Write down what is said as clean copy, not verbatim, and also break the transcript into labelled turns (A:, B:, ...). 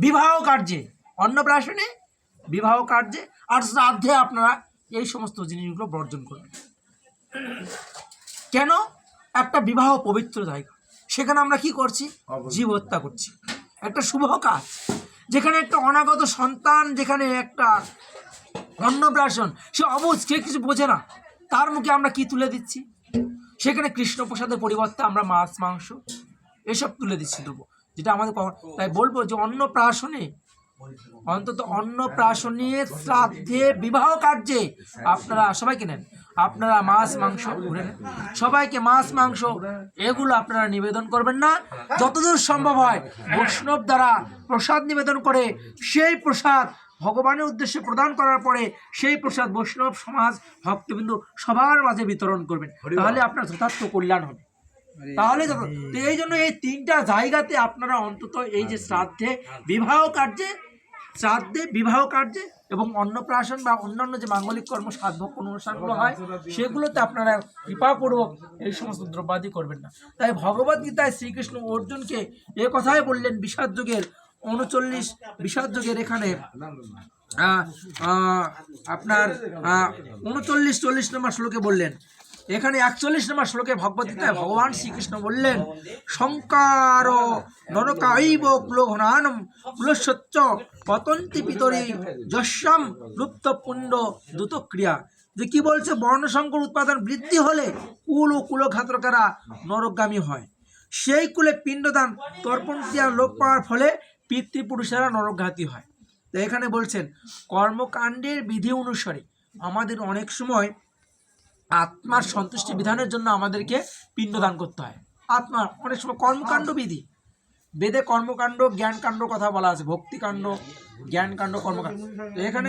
A: বিবাহ কার্যে, অন্নপ্রাশনে, বিবাহ কার্যে আর শ্রাদ্ধে আপনারা এই সমস্ত জিনিসগুলো বর্জন করবেন। কেন? একটা বিবাহ পবিত্র জায়গা, সেখানে আমরা কি করছি? জীব হত্যা করছি। একটা শুভ কাজ, যেখানে একটা অনাগত সন্তান, যেখানে একটা অন্নপ্রাশন, সে অবুঝ, সে কিছু বোঝে না, তার মুখে আমরা কি তুলে দিচ্ছি? সেখানে কৃষ্ণপ্রসাদের পরিবর্তে আমরা মাছ মাংস এসব তুলে দিচ্ছি, দেবো, যেটা আমাদের। তাই বলবো যে অন্নপ্রাশনে, অন্তত অন্নপ্রাশনে, শ্রাদ্ধে, বিবাহ কার্যে আপনারা সবাইকে নেন, আপনারা মাছ মাংস ঘুরে নেন, সবাইকে মাছ মাংস এগুলো আপনারা নিবেদন করবেন না। যতদূর সম্ভব হয় বৈষ্ণব দ্বারা প্রসাদ নিবেদন করে সেই প্রসাদ ভগবানের উদ্দেশ্যে প্রদান করার পরে সেই প্রসাদ বৈষ্ণব সমাজ ভক্তবিন্দু সবার মাঝে বিতরণ করবেন, তাহলে আপনার যথার্থ কল্যাণ হবে। তাহলে তো এই জন্য এই তিনটা জায়গাতে আপনারা অন্তত এই যে শ্রাদ্ধে, বিবাহ কার্যে, শ্রাদ্ধে, বিবাহ কার্যে এবং অন্নপ্রাশন বা অন্যান্য যে মাঙ্গলিক কর্ম, সাধভোগ অনুষ্ঠানগুলো হয়, সেগুলোতে আপনারা কৃপাপূর্বক এই সমস্ত দ্রব্যাদি করবেন না। তাই ভগবদ গীতায় শ্রীকৃষ্ণ অর্জুনকে এ কথাই বললেন, বিষাদ যুগের 39 বিষাদ যুগের এখানে আপনার 39-40 নম্বর শ্লোকে বললেন। এখানে 41 নম্বর শ্লোকে ভগবদ্গীতায় ভগবান শ্রীকৃষ্ণ বললেন, শঙ্কার নরকাইব কুলঘনানম কুলসচ্চ পতন্তি পিতরি যস্যাম লুপ্ত পুণ্ড দ্রুতক্রিয়া। যে কি বলছে? বর্ণসংকর উৎপাদন বৃদ্ধি হলে কুল ও কুলঘাতকারা নরকগামী হয়, সেই কুলে পিণ্ডদান তর্পণ ক্রিয়া লোপ পাওয়ার ফলে পিতৃপুরুষেরা নরকঘাতী হয়। তো এখানে বলছেন কর্মকাণ্ডের বিধি অনুসারে আমাদের অনেক সময় আত্মার সন্তুষ্টি বিধানের জন্য আমাদেরকে পিণ্ডদান করতে হয়। আত্মার অনেক সময় কর্মকাণ্ড বিধি, বেদে কর্মকাণ্ড জ্ঞানকাণ্ড কথা বলা আছে, ভক্তিকাণ্ড, জ্ঞানকাণ্ড, কর্মকাণ্ড। এখানে